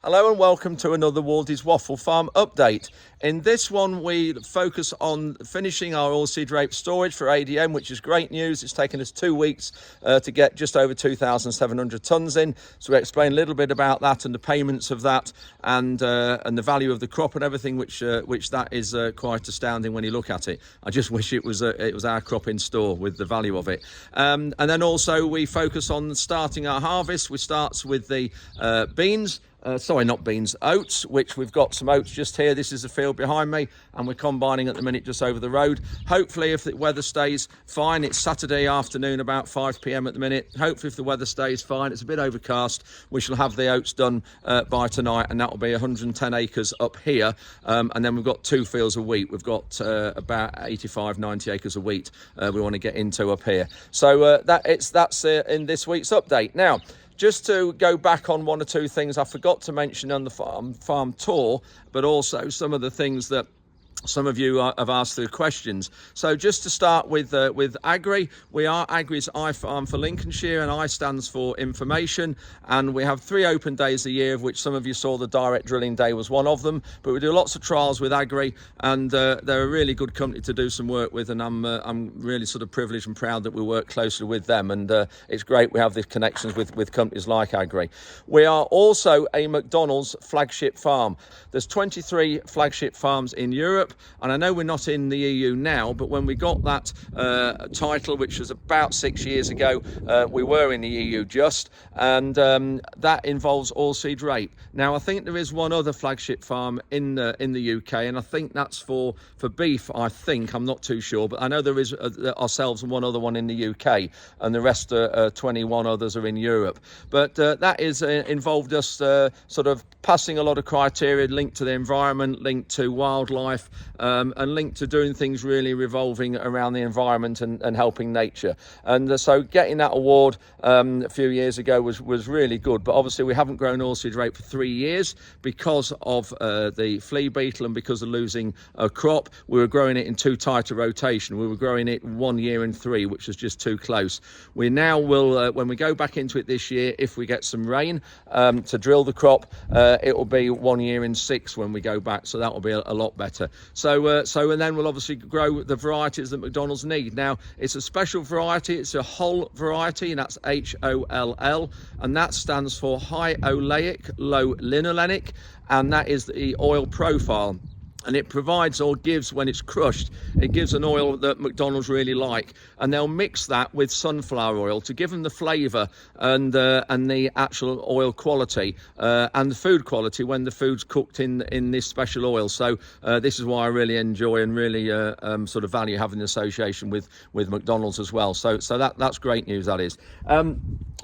Hello and welcome to another Waldy's Waffle Farm update. In this one we focus on finishing our oilseed rape storage for ADM, which is great news. It's taken us 2 weeks to get just over 2,700 tonnes in. So we explain a little bit about that and the payments of that and the value of the crop and everything, which that is quite astounding when you look at it. I just wish it was our crop in store with the value of it. And then also we focus on starting our harvest. We start with the beans. Oats, which we've got some oats just here. This is the field behind me, and we're combining at the minute just over the road. Hopefully, if the weather stays fine, it's Saturday afternoon, about 5 p.m. at the minute. Hopefully, if the weather stays fine, it's a bit overcast, we shall have the oats done by tonight, and that will be 110 acres up here. And then we've got 2 fields of wheat. We've got about 85, 90 acres of wheat we want to get into up here. So that's in this week's update. Now, just to go back on 1 or 2 things I forgot to mention on the farm tour, but also some of the things that some of you have asked through questions. So just to start with Agri, we are Agri's iFarm for Lincolnshire, and I stands for information, and we have 3 open days a year, of which some of you saw the direct drilling day was one of them. But we do lots of trials with Agri, and they're a really good company to do some work with, and I'm really sort of privileged and proud that we work closely with them, and it's great we have these connections with companies like Agri. We are also a McDonald's flagship farm. There's 23 flagship farms in Europe. And I know we're not in the EU now, but when we got that title, which was about 6 years ago, we were in the EU just, and that involves oilseed rape. Now, I think there is one other flagship farm in the UK, and I think that's for beef, I think. I'm not too sure, but I know there is ourselves and one other one in the UK, and the rest 21 others are in Europe. But that is involved us sort of passing a lot of criteria linked to the environment, linked to wildlife, and linked to doing things really revolving around the environment and helping nature. And so getting that award a few years ago was really good. But obviously we haven't grown oilseed rape for 3 years because of the flea beetle and because of losing a crop. We were growing it in too tight a rotation. We were growing it 1 year in 3, which was just too close. We now will, when we go back into it this year, if we get some rain to drill the crop, it will be 1 year in 6 when we go back. So that will be a lot better. So and then we'll obviously grow the varieties that McDonald's need. Now, it's a special variety. It's a whole variety, and that's HOLL, and that stands for high oleic, low linolenic, and that is the oil profile. And it provides, or gives, when it's crushed, it gives an oil that McDonald's really like. And they'll mix that with sunflower oil to give them the flavour and the actual oil quality and the food quality when the food's cooked in this special oil. So this is why I really enjoy and really sort of value having an association with McDonald's as well. So that's great news, that is.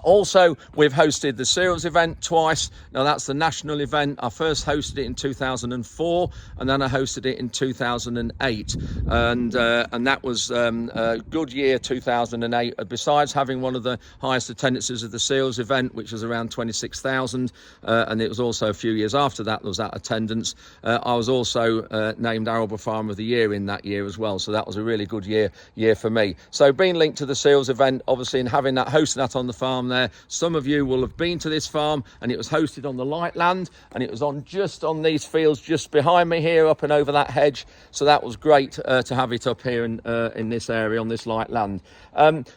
Also, we've hosted the Cereals event twice. Now, that's the national event. I first hosted it in 2004, and then I hosted it in 2008, and that was a good year, 2008. Besides having one of the highest attendances of the Cereals event, which was around 26,000, and it was also a few years after that there was that attendance. I was also named Arable Farmer of the Year in that year as well, so that was a really good year for me. So being linked to the Cereals event, obviously, and having that, hosting that on the farm there, some of you will have been to this farm, and it was hosted on the light land, and it was just on these fields just behind me here, up and over that hedge. So that was great to have it up here in this area on this light land.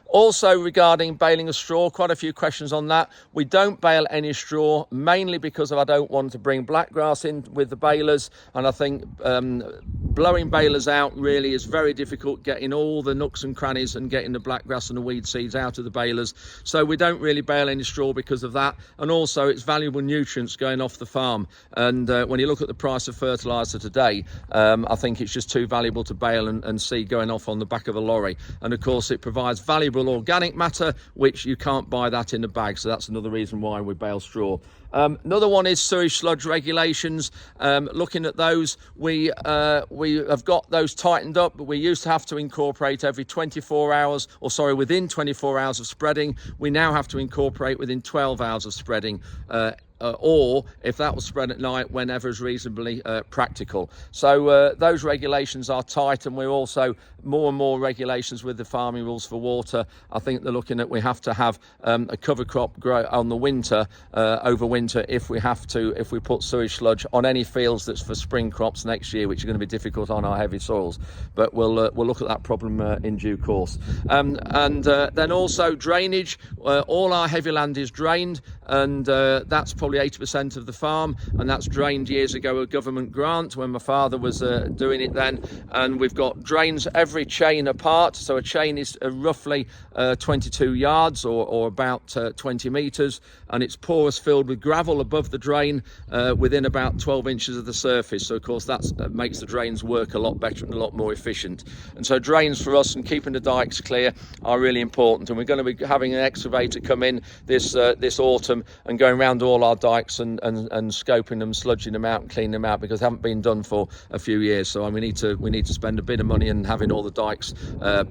Also regarding baling of straw, quite a few questions on that. We don't bale any straw, mainly because I don't want to bring blackgrass in with the balers, and I think blowing balers out really is very difficult, getting all the nooks and crannies and getting the blackgrass and the weed seeds out of the balers. So we don't really bale any straw because of that, and also it's valuable nutrients going off the farm. And when you look at the price of fertiliser today, I think it's just too valuable to bale and see going off on the back of a lorry. And of course it provides valuable organic matter, which you can't buy that in a bag, so that's another reason why we bale straw. Another one is sewage sludge regulations. Looking at those, we have got those tightened up, but we used to have to incorporate every 24 hours, or sorry, within 24 hours of spreading. We now have to incorporate within 12 hours of spreading or if that was spread at night, whenever is reasonably practical. So those regulations are tight, and we're also more and more regulations with the farming rules for water. I think they're looking at we have to have a cover crop grow on the winter, over winter, if we put sewage sludge on any fields that's for spring crops next year, which are going to be difficult on our heavy soils. But we'll look at that problem in due course. And then also drainage. All our heavy land is drained, and that's probably 80% of the farm, and that's drained years ago, a government grant when my father was doing it then. And we've got drains every chain apart, so a chain is roughly 22 yards or about 20 metres, and it's porous, filled with gravel above the drain within about 12 inches of the surface. So of course that makes the drains work a lot better and a lot more efficient. And so drains for us and keeping the dikes clear are really important, and we're going to be having an excavator come in this autumn and going around all our dikes and scoping them, sludging them out and cleaning them out, because they haven't been done for a few years. So we need to spend a bit of money and having all the dikes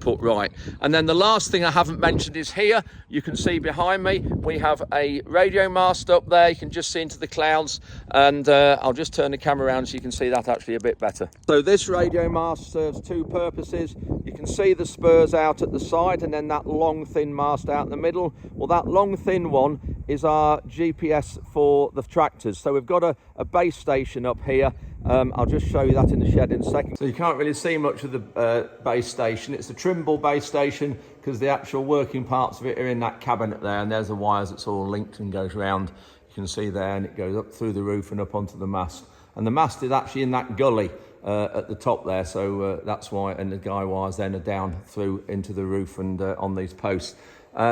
put right. And then the last thing I haven't mentioned is here. You can see behind me we have a radio mast up there. You can just see into the clouds, and I'll just turn the camera around so you can see that actually a bit better. So this radio mast serves two purposes. You can see the spurs out at the side, and then that long thin mast out in the middle. Well, that long thin one is our GPS for the tractors. So we've got a base station up here. I'll just show you that in the shed in a second. So you can't really see much of the base station. It's a Trimble base station because the actual working parts of it are in that cabinet there, and there's the wires that's all linked and goes round. You can see there, and it goes up through the roof and up onto the mast. And the mast is actually in that gully at the top there, so that's why, and the guy wires then are down through into the roof and on these posts.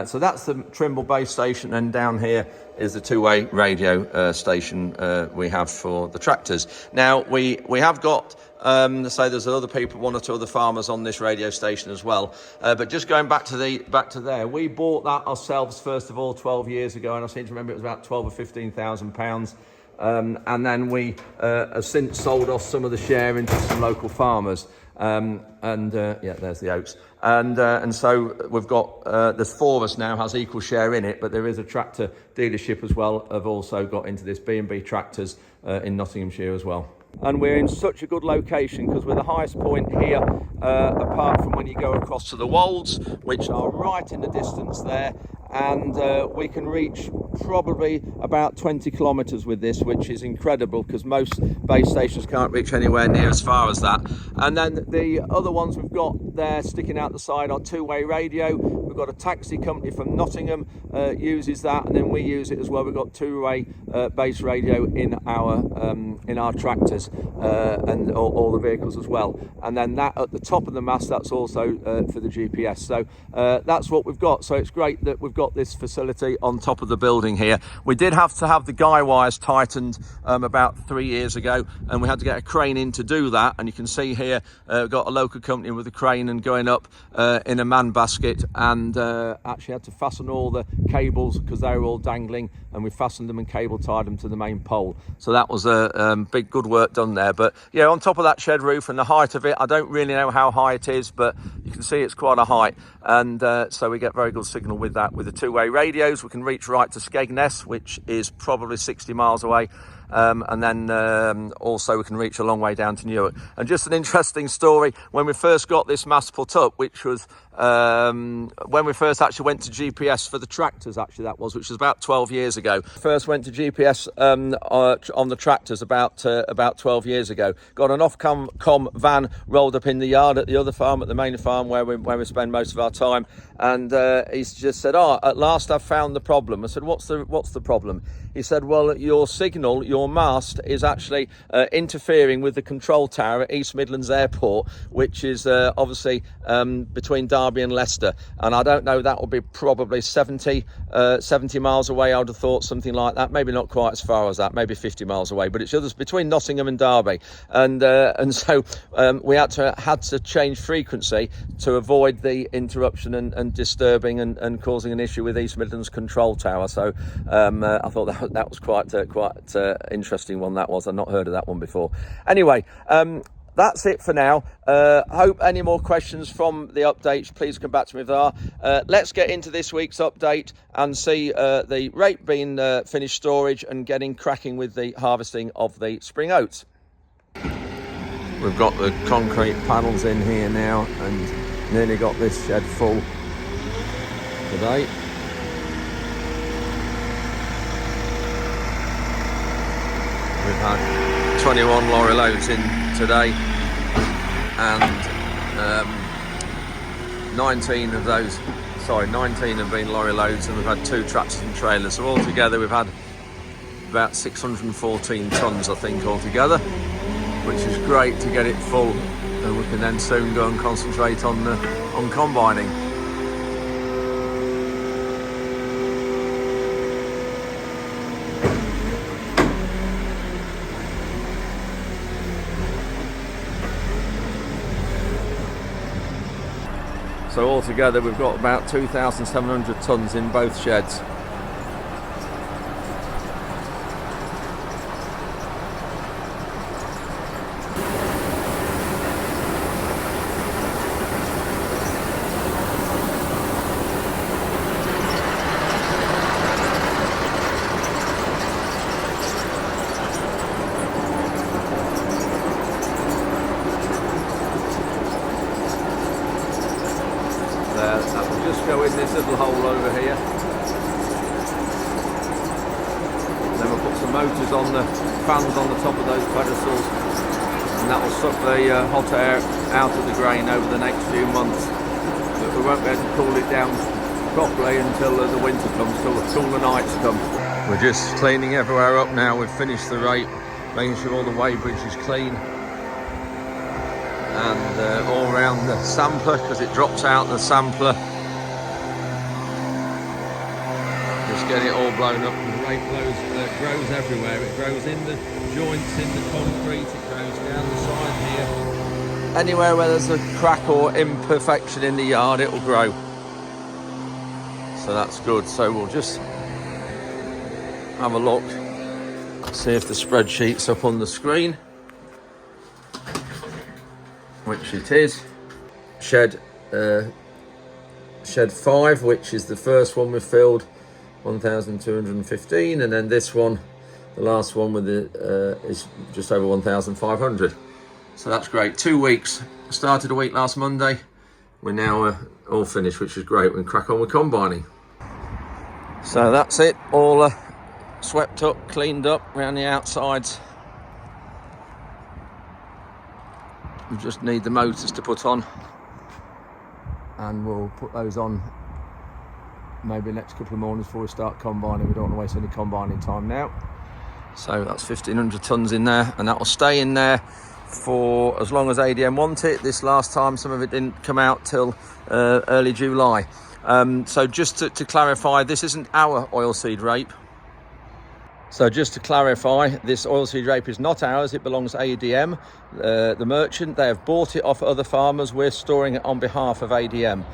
So that's the Trimble base station, and down here is the two-way radio station we have for the tractors. Now we have got say there's other people, one or two other farmers on this radio station as well. But just going back to there, we bought that ourselves first of all 12 years ago, and I seem to remember it was about 12 or 15,000 pounds. And then we have since sold off some of the share into some local farmers. Yeah, there's the oats. And so we've got, there's four of us now has equal share in it, but there is a tractor dealership as well, have also got into this, B&B Tractors in Nottinghamshire as well. And we're in such a good location because we're the highest point here, apart from when you go across to the Wolds, which are right in the distance there. And we can reach probably about 20 kilometres with this, which is incredible because most base stations can't reach anywhere near as far as that. And then the other ones we've got there sticking out the side are two-way radio. We've got a taxi company from Nottingham uses that, and then we use it as well. We've got two-way base radio in our tractors and all the vehicles as well. And then that at the top of the mast, that's also for the GPS. So that's what we've got. So it's great that we've got this facility on top of the building here. We did have to have the guy wires tightened about 3 years ago, and we had to get a crane in to do that. And you can see here we've got a local company with a crane and going up in a man basket, and actually had to fasten all the cables because they were all dangling, and we fastened them and cable tied them to the main pole. So that was a big good work done there. But yeah, on top of that shed roof, and the height of it, I don't really know how high it is, but you can see it's quite a height. And so we get very good signal with that. With the two-way radios, we can reach right to Skegness, which is probably 60 miles away. And then also we can reach a long way down to Newark. And just an interesting story, when we first got this mast put up, which was when we first actually went to GPS for the tractors, actually that was, which was about 12 years ago. First went to GPS on the tractors about 12 years ago. Got an Ofcom van rolled up in the yard at the other farm, at the main farm where we spend most of our time. And he's just said, at last I've found the problem. I said, what's the problem? He said, well, your signal, your mast is actually interfering with the control tower at East Midlands Airport, which is obviously between Derby and Leicester. And I don't know, that would be probably 70 miles away, I would have thought, something like that. Maybe not quite as far as that, maybe 50 miles away, but it's between Nottingham and Derby. And so we had to change frequency to avoid the interruption and disturbing and causing an issue with East Midlands control tower. So I thought that was quite interesting one, that was. I'd not heard of that one before. Anyway, that's it for now. Hope any more questions from the updates, please come back to me if there are. Let's get into this week's update and see the rape being finished storage and getting cracking with the harvesting of the spring oats. We've got the concrete panels in here now and nearly got this shed full today. We've had 21 lorry loads in today and 19 have been lorry loads, and we've had 2 tractors and trailers. So altogether we've had about 614 tonnes I think altogether, which is great to get it full, and we can then soon go and concentrate on combining. So altogether we've got about 2,700 tonnes in both sheds. That will just go in this little hole over here. Then we'll put some motors on the fans on the top of those pedestals, and that will suck the hot air out of the grain over the next few months. But we won't be able to cool it down properly until the winter comes, till the cooler nights come. We're just cleaning everywhere up now. We've finished the rape, making sure all the weighbridge is clean. And all around the sampler, because it drops out the sampler. Just get it all blown up, and the rape grows everywhere. It grows in the joints in the concrete, it grows down the side here. Anywhere where there's a crack or imperfection in the yard, it will grow. So that's good. So we'll just have a look, see if the spreadsheet's up on the screen. Which it is. Shed 5, which is the first one we filled, 1,215, and then this one, the last one with the is just over 1,500. So that's great. 2 weeks. Started a week last Monday. We're now all finished, which is great. We can crack on with combining. So that's it. All swept up, cleaned up around the outsides. We just need the motors to put on, and we'll put those on maybe the next couple of mornings before we start combining. We don't want to waste any combining time now. So that's 1,500 tonnes in there, and that will stay in there for as long as ADM want it. This last time some of it didn't come out till early July. So just to clarify, this isn't our oilseed rape. So just to clarify, this oilseed rape is not ours, it belongs to ADM, the merchant. They have bought it off other farmers. We're storing it on behalf of ADM.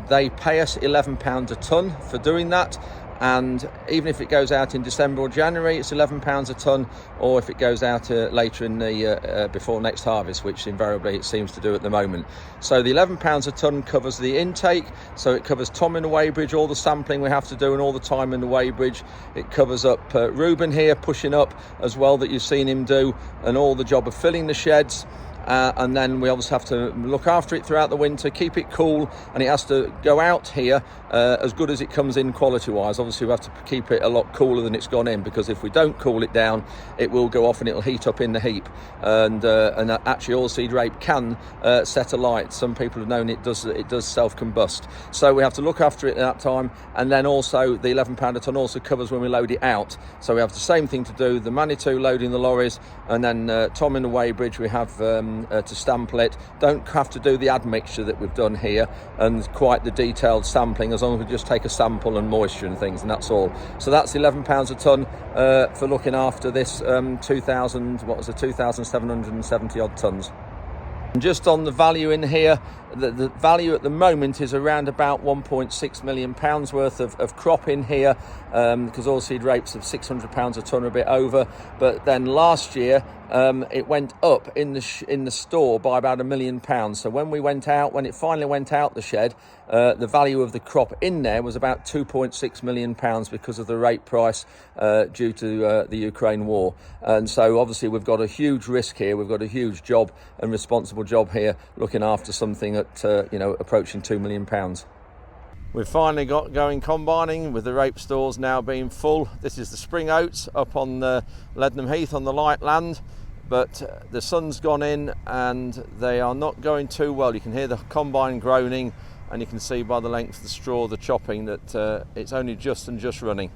They pay us £11 a tonne for doing that. And even if it goes out in December or January, it's £11 a tonne, or if it goes out later in the before next harvest, which invariably it seems to do at the moment. So the £11 a tonne covers the intake, so it covers Tom in the weighbridge, all the sampling we have to do and all the time in the weighbridge. It covers up Reuben here, pushing up as well, that you've seen him do, and all the job of filling the sheds. And then we obviously have to look after it throughout the winter, keep it cool, and it has to go out here as good as it comes in quality-wise. Obviously, we have to keep it a lot cooler than it's gone in, because if we don't cool it down, it will go off and it'll heat up in the heap. And actually, oilseed rape can set alight. Some people have known it does self-combust. So we have to look after it at that time. And then also, the £11 a tonne also covers when we load it out. So we have the same thing to do, the Manitou loading the lorries, and then Tom in the weighbridge, we have to sample it. Don't have to do the admixture that we've done here and quite the detailed sampling, as long as we just take a sample and moisture and things, and that's all. So that's £11 a tonne for looking after this 2,770 odd tonnes. And just on the value in here, the value at the moment is around about £1.6 million worth of crop in here, because oilseed rape's of £600 a tonne, a bit over. But then last year it went up in the store by about £1 million. So when it finally went out the shed, the value of the crop in there was about £2.6 million because of the rape price due to the Ukraine war. And so obviously we've got a huge risk here. We've got a huge job and responsible job here, looking after something at approaching £2 million. We've finally got going combining, with the rape stores now being full. This is the spring oats up on Leadenham Heath on the light land, but the sun's gone in and they are not going too well. You can hear the combine groaning, and you can see by the length of the straw, the chopping, that it's only just running.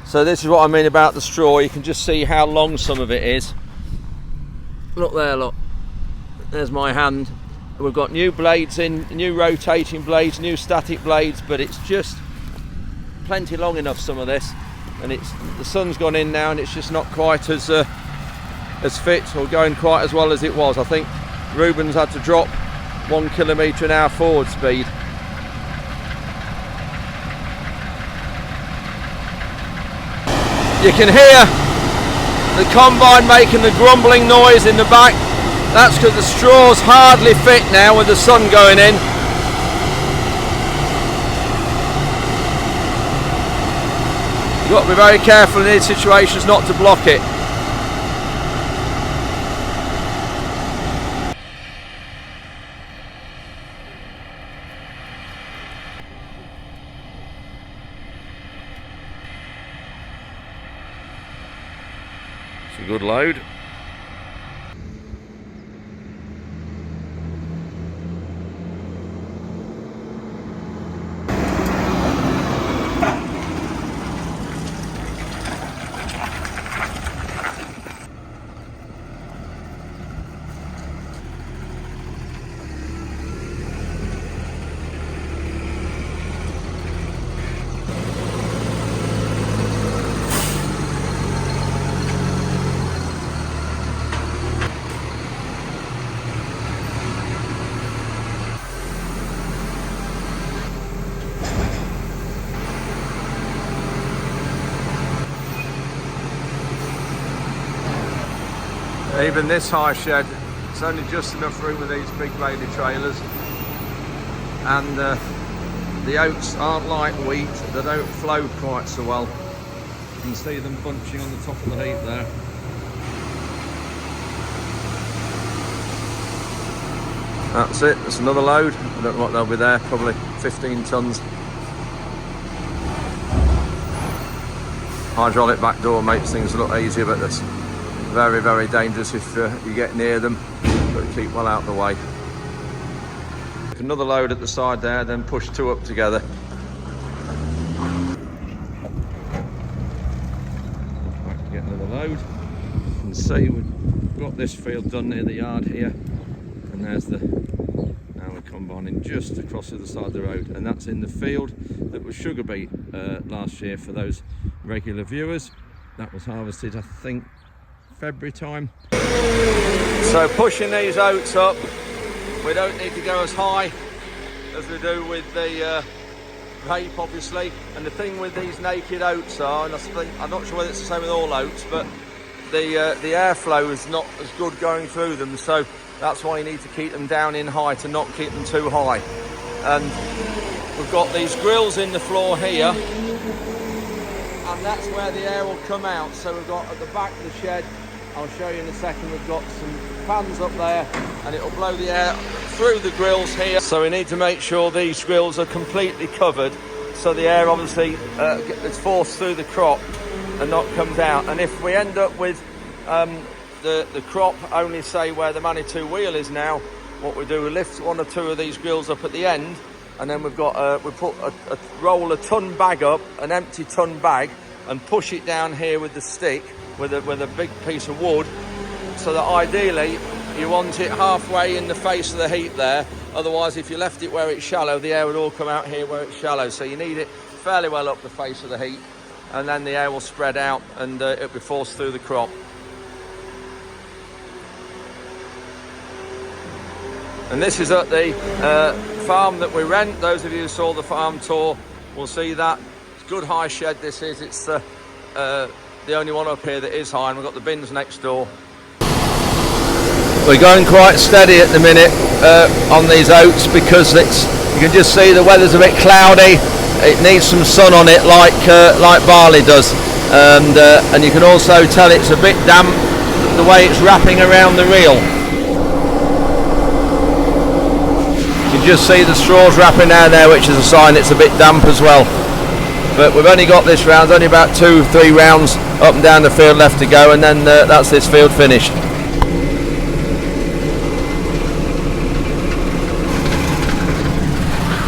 So this is what I mean about the straw. You can just see how long some of it is. Look there, look. There's my hand. We've got new blades in, new rotating blades, new static blades, but it's just plenty long enough, some of this. And the sun's gone in now, and it's just not quite as fit or going quite as well as it was. I think Ruben's had to drop 1 km/h forward speed. You can hear the combine making the grumbling noise in the back. That's because the straw's hardly fit now with the sun going in. You've got to be very careful in these situations not to block it. It's a good load. Even this high shed, it's only just enough room with these big bladed trailers, and the oats aren't like wheat, they don't flow quite so well. You can see them bunching on the top of the heap there. That's it, that's another load. I don't know what they'll be there, probably 15 tonnes. Hydraulic back door makes things look easier, but that's very, very dangerous if you get near them. Got to keep well out of the way. Another load at the side there, then push two up together. Back to get another load. You can see we've got this field done near the yard here, and there's now we're combining just across the other side of the road, and that's in the field that was sugar beet last year. For those regular viewers, that was harvested, I think, February time. So pushing these oats up, we don't need to go as high as we do with the rape, obviously. And the thing with these naked oats are, and I'm not sure whether it's the same with all oats, but the airflow is not as good going through them, so that's why you need to keep them down in height and not keep them too high. And we've got these grills in the floor here, and that's where the air will come out. So we've got at the back of the shed, I'll show you in a second, we've got some fans up there, and it'll blow the air through the grills here. So we need to make sure these grills are completely covered, so the air obviously is forced through the crop and not comes out. And if we end up with the crop only, say, where the Manitou wheel is now, what we do, we lift one or two of these grills up at the end, and then we've got we roll a ton bag up, an empty ton bag, and push it down here with the stick, with a big piece of wood, so that ideally you want it halfway in the face of the heap there. Otherwise, if you left it where it's shallow, the air would all come out here where it's shallow. So you need it fairly well up the face of the heap, and then the air will spread out and it'll be forced through the crop. And this is at the farm that we rent. Those of you who saw the farm tour will see that. It's a good high shed this is. It's the only one up here that is high, and we've got the bins next door. We're going quite steady at the minute on these oats because you can just see the weather's a bit cloudy. It needs some sun on it like barley does, and you can also tell it's a bit damp the way it's wrapping around the reel. You can just see the straws wrapping down there, which is a sign it's a bit damp as well. But we've only got this round, only about 2-3 rounds up and down the field left to go, and then that's this field finished.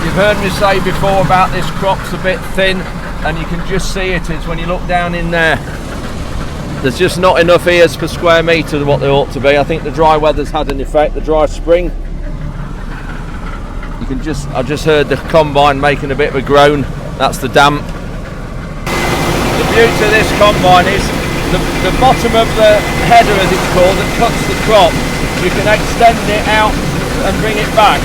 You've heard me say before about this crop's a bit thin, and you can just see it is when you look down in there. There's just not enough ears per square metre what they ought to be. I think the dry weather's had an effect, the dry spring. I've just heard the combine making a bit of a groan. That's the damp. The beauty of this combine is the bottom of the header, as it's called, that cuts the crop. You can extend it out and bring it back.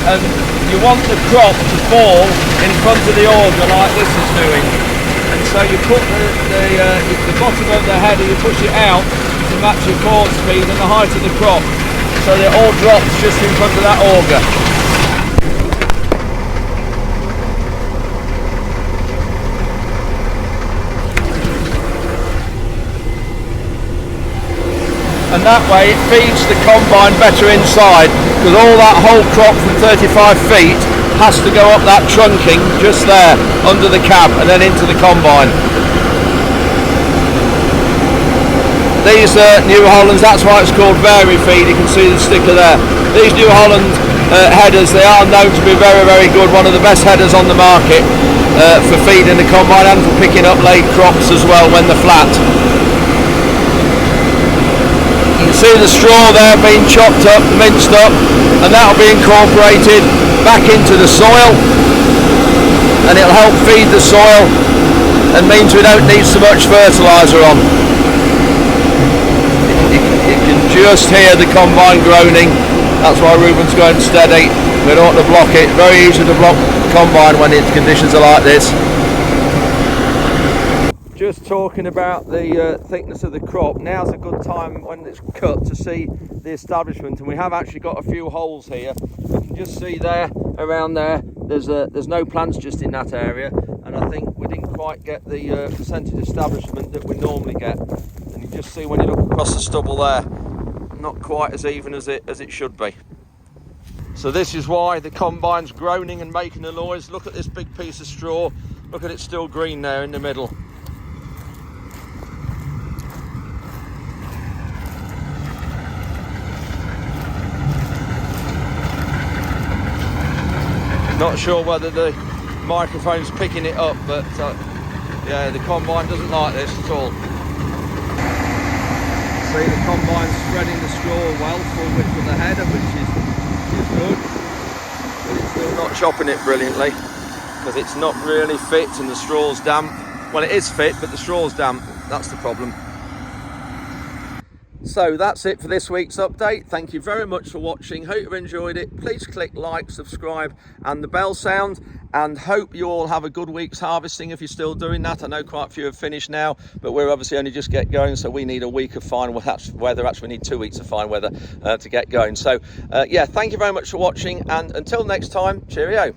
And you want the crop to fall in front of the auger like this is doing. And so you put the bottom of the header, you push it out to match your cord speed and the height of the crop, so that it all drops just in front of that auger. And that way it feeds the combine better inside, because all that whole crop from 35 feet has to go up that trunking just there under the cab and then into the combine. These New Hollands, that's why it's called Vari Feed. You can see the sticker there. These New Holland headers, they are known to be very, very good. One of the best headers on the market for feeding the combine and for picking up late crops as well when they're flat. You can see the straw there being chopped up, minced up, and that will be incorporated back into the soil, and it'll help feed the soil and means we don't need so much fertiliser on. You can just hear the combine groaning. That's why Ruben's going steady. We don't want to block it. Very easy to block the combine when the conditions are like this. Just talking about the thickness of the crop, now's a good time when it's cut to see the establishment, and we have actually got a few holes here. You can just see there, around there, there's no plants just in that area, and I think we didn't quite get the percentage establishment that we normally get. And you just see when you look across the stubble there, not quite as even as it should be. So this is why the combine's groaning and making a noise. Look at this big piece of straw. Look at it, still green there in the middle. Not sure whether the microphone's picking it up, but yeah, the combine doesn't like this at all. See, the combine's spreading the straw well, full width of the header, which is good, but it's still not chopping it brilliantly because it's not really fit and the straw's damp. Well, it is fit, but the straw's damp. That's the problem. So that's it for this week's update. Thank you very much for watching. Hope you've enjoyed it. Please click like, subscribe and the bell sound, and hope you all have a good week's harvesting if you're still doing that. I know quite a few have finished now, but we're obviously only just get going, so we need a week of fine weather. Actually, we need 2 weeks of fine weather to get going. So yeah, thank you very much for watching, and until next time, cheerio.